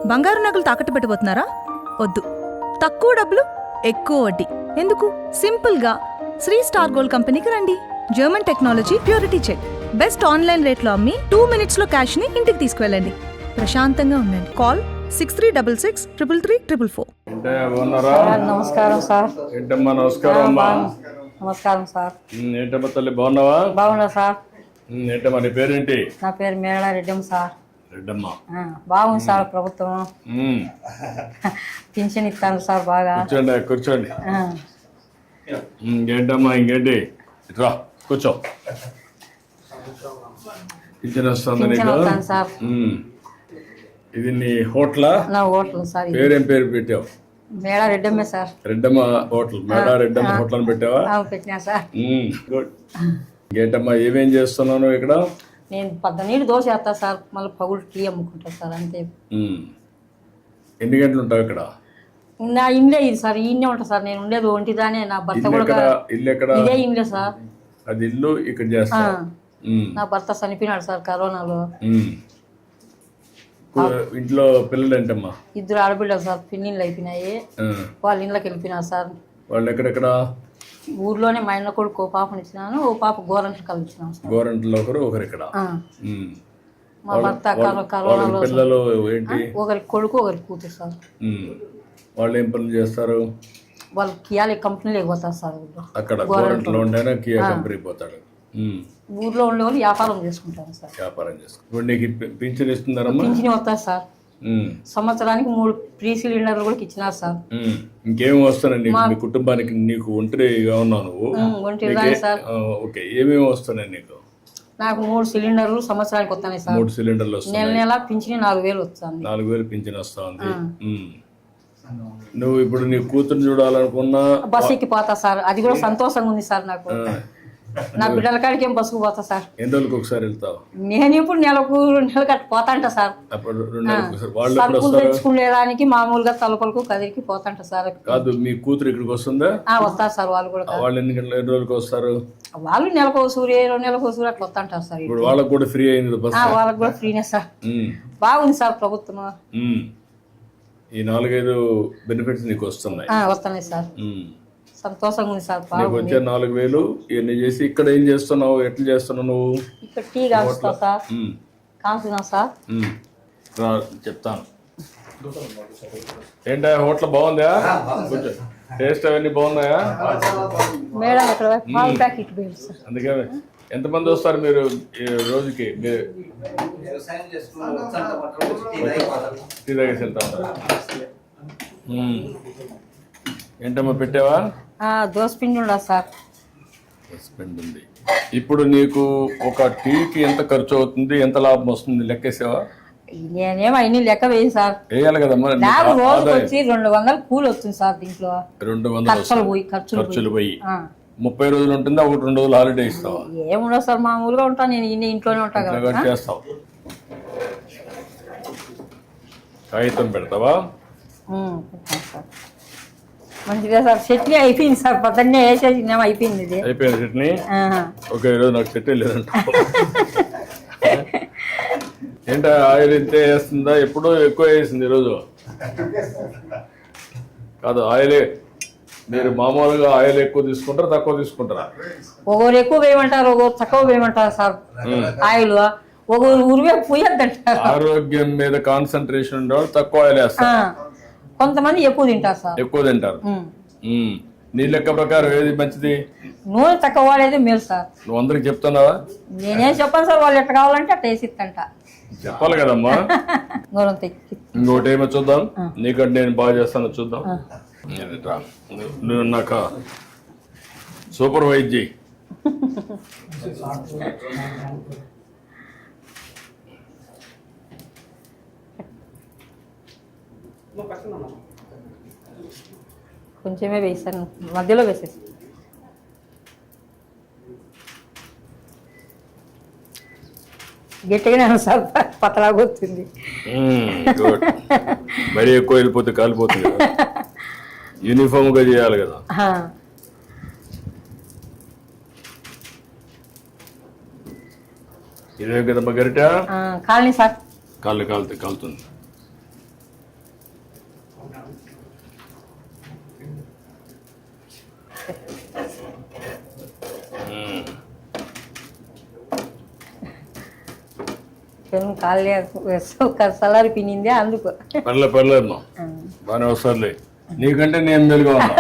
బంగారు నగలు తాకట్టు పెట్టబోతున్నారా? వద్దు. తక్కువ డబ్బులు ఎక్కువ వడ్డీ ఎందుకు? సింపుల్గా శ్రీ స్టార్ గోల్డ్ కంపెనీకి రండి. German technology, purity check, best online రేట్లో అమ్మి 2 minutesలో క్యాష్ని ఇంటికి తీసుకువెళ్ళండి. ప్రశాంతంగా ఉండండి. కాల్ 6366 33344. నమస్కారం సార్. ఏంటమ్మా నమస్కారం అమ్మా. నమస్కారం సార్. ఏంటమ్మా తల్లి బాగున్నావా? బాగున్నా సార్. ఏంటమ్మా నీ పేరేంటి? నా పేరు మేళ రెడ్డమ్మ సార్. రెడ్డమ్మ. బాగుంది సార్ ప్రభుత్వం. పింఛన్ ఇస్తాను సార్ బాగా. కూర్చోండి. ఇంకేంటమ్మా ఇంకేంటి? రా కూర్చో. పింఛన్ వస్తుంది నీకు? సార్ ఇది నీ హోటలా? నా హోటల్ సార్. పేరేం పేరు పెట్టావు? మేళ రెడ్డమ్మే సార్. రెడ్డమ్మ హోటల్. మేళ రెడ్డమ్మ హోటల్ అని పెట్టావా? పెట్టినా సార్. గుడ్. ఇంకేంటమ్మా ఏమేం చేస్తున్నాను ఇక్కడ? నేను 12 దోశ వేస్తా సార్, మళ్ళీ పగులు టీ అమ్ముకుంటా సార్, అంతే. ఎన్ని గంటలు ఉంటావు ఇక్కడ? నా ఇండ్లే ఇది సార్, ఈయనే ఉంటా సార్. నేను ఉండేది ఒంటిదానే. నా భర్త కూడా ఇల్లు ఎక్కడ? ఇదే ఇండ్లే సార్. అది ఇల్లు ఇక్కడ చేస్తా. నా భర్త చనిపోయినాడు సార్ కరోనాలో. ఇంట్లో పిల్లలు ఏంటమ్మా? 2 ఆడపిల్లలు సార్. పిన్నిళ్ళు అయిపోయినాయి, వాళ్ళ ఇంట్లోకి వెళ్ళిపోయినా సార్. వాళ్ళు ఎక్కడెక్కడ? ఊర్లోనే. మా ఇంట్లో కొడుకు ఓ పాపని ఇచ్చినాను, ఓ పాప గోరంట్లు కలిసినాను సార్. గోరంట్లో ఒకరు ఇక్కడ. మా భర్త కరోనాలో. పిల్లలు ఏంటి? ఒకరికి కొడుకు ఒకరికి కూతురు సార్. వాళ్ళు ఏం పనులు చేస్తారు? వాళ్ళు కియాలి కంపెనీలో పోతారు సార్. అక్కడ గోరంట్లో ఉండేనా కియా కంపెనీ పోతాడు. ఊర్లో ఉండే వాళ్ళు వ్యాపారం చేసుకుంటారు సార్. వ్యాపారం చేసుకుంటారు. ఇప్పుడు నీకు పింఛన్ ఇస్తున్నారమ్మా? పింఛన్ వస్తారు సార్. సంవత్సరానికి 3 ఫ్రీ సిలిండర్లు కూడా ఇచ్చినారు సార్. ఇంకేమి వస్తున్నాయి మీ కుటుంబానికి? నీకు ఒంటరిగా ఉన్నావు నువ్వు? ఒంటరిగానే సార్. ఓకే. ఏమేమి వస్తున్నాయి నీకు? నాకు 3 సిలిండర్లు సంవత్సరానికి వస్తున్నాయి సార్. 3 సిలిండర్లు వస్తున్నాయి. నెల పింఛన్ 4,000 వస్తుంది. 4,000 పింఛన్ వస్తా ఉంది. నువ్వు ఇప్పుడు నీ కూతురు చూడాలనుకున్నా బస్ ఎక్కి పోతా సార్. అది కూడా సంతోషంగా ఉంది సార్ నాకు. నా బిడ్డల కాడికి ఏం బస్సుకు పోతా సార్. ఎన్ని రోజులకు ఒకసారి వెళ్తావు? నేను ఇప్పుడు నెలకు కట్టి పోతాంట సార్. సరుకులు తెచ్చుకునేదానికి మామూలుగా తలుపులకు కదిరికి పోతాంట సార్. కాదు, మీ కూతురు ఇక్కడికి వస్తుందా? వస్తారు సార్ వాళ్ళు కూడా. వాళ్ళు ఎన్ని రోజులకు వస్తారు? వాళ్ళు నెలకు సూర్య 2 నెలలకు సూర్య అట్లా వస్తాంటారు సార్. ఇప్పుడు వాళ్ళకి కూడా ఫ్రీ అయింది బస్? వాళ్ళకి కూడా ఫ్రీనే సార్. బాగుంది సార్ ప్రభుత్వం. ఈ 4-5 బెనిఫిట్స్ నీకు వస్తున్నాయి? వస్తున్నాయి సార్. సంతోషంగా ఉంది సార్. వచ్చే 4,000 ఇవన్నీ చేసి ఇక్కడ ఏం చేస్తున్నావు? ఎట్లా చేస్తున్నావు నువ్వు? ఇక్కడ టీ కాల్చుతావు సార్. కాల్చున్నా సార్. చెప్తాను. ఏంటా హోటల్ బాగుందా? కొంచెం టేస్ట్ అవన్నీ బాగున్నాయా? మేడం ఇక్కడ పాల ప్యాకెట్ సార్. అందుకే ఎంతమంది వస్తారు మీరు రోజుకి? టీ తాగేసి వెళ్తా ఉంటారు. ఏంటమ్మా పెట్టావా? దోసపిండి ఉండదు సార్. దోసపిండి ఉంది. ఇప్పుడు నీకు ఒక టీకి ఎంత ఖర్చు అవుతుంది, ఎంత లాభం వస్తుంది లెక్కేసావా? నేనేమో అన్ని లెక్క వేయి సార్. వేయాలి కదమ్మా. నాకు రోజు వచ్చి 200 కూలి వస్తుంది సార్. దీంట్లో 200 ఖర్చులు పోయి 30 రోజులు ఉంటుందా? 1-2 రోజులు హాలిడే ఇస్తావా? ఏముండదు సార్, మామూలుగా ఉంటాను నేను. ఇంట్లోనే ఉంటా కదా. చేస్తావు. కాగితం పెడతావా? మంచిగా సార్. చట్నీ అయిపోయింది సార్. పొద్దున్నే వేసేసి అయిపోయింది. ఇది అయిపోయింది చట్నీ. ఓకే. ఈరోజు నాకు చట్నీ లేదంట. ఏంటో ఆయిల్ ఇంతే వేస్తుందా? ఎప్పుడో ఎక్కువ వేసింది ఈరోజు. కాదు, ఆయిలే. మీరు మామూలుగా ఆయిల్ ఎక్కువ తీసుకుంటారా తక్కువ తీసుకుంటారా? ఒకరు ఎక్కువ వేయమంటారు, ఒకరు తక్కువ వేయమంటారు సార్. ఆయిల్ ఒకరు ఉరివే పోయొద్దంటారు. ఆరోగ్యం మీద కాన్సన్ట్రేషన్ ఉండేవాళ్ళు తక్కువ ఆయిల్ వేస్తారు. కొంతమంది ఎక్కువ తింటారు సార్. ఎక్కువ తింటారు. నీ లెక్క ప్రకారం ఏది మంచిది? నూనె తక్కువ వాడేది మేలు సార్. నువ్వు అందరికి చెప్తున్నావా? నేనేం చెప్పాను సార్, వాళ్ళు ఎట్లా కావాలంటే అట్లా వేసిస్తంట. చెప్పాలి కదమ్మా. ఇంకోటి ఏమో చూద్దాం. నీకంటే నేను బాగా చేస్తాను చూద్దాం. నువ్వు నాకు సూపర్వైజ్ చేయి. కొంచెమే వేసాను, మధ్యలో వేసేసి. గట్టిగానే సార్, పతలాగా వస్తుంది. మరీ ఎక్కువ వెళ్ళిపోతే కాలిపోతుంది. యూనిఫామ్ గా చేయాలి కదా. ఇదే కదమ్మా గరిట? Colony sir. కాలుతుంది. పెను కాళ్ళు సలారి పినిందే అందుకు. పర్లేదమ్మా, బాగానే వస్తారులే. నీకంటే నేను మెలుగా ఉన్నా.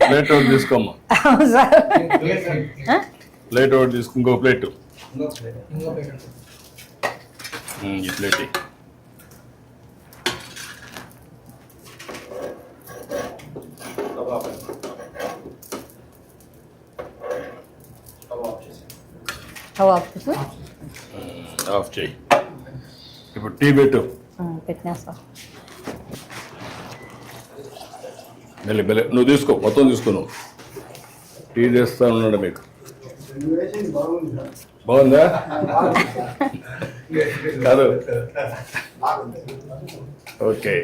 ప్లేట్ ఒకటి తీసుకోమ్మా, అవును సార్. ప్లేట్ ఒకటి తీసుకో, ఇంకో ప్లేట్. ఈ ప్లేట్ ఇయ్యి. ఆఫ్ చేయి. ఇప్పుడు టీ పెట్టు. పెట్టినా సార్. మెల్లి నువ్వు తీసుకో, మొత్తం తీసుకో. నువ్వు టీ చేస్తా ఉన్నాడు మీకు. బాగుందా? కాదు, ఓకే.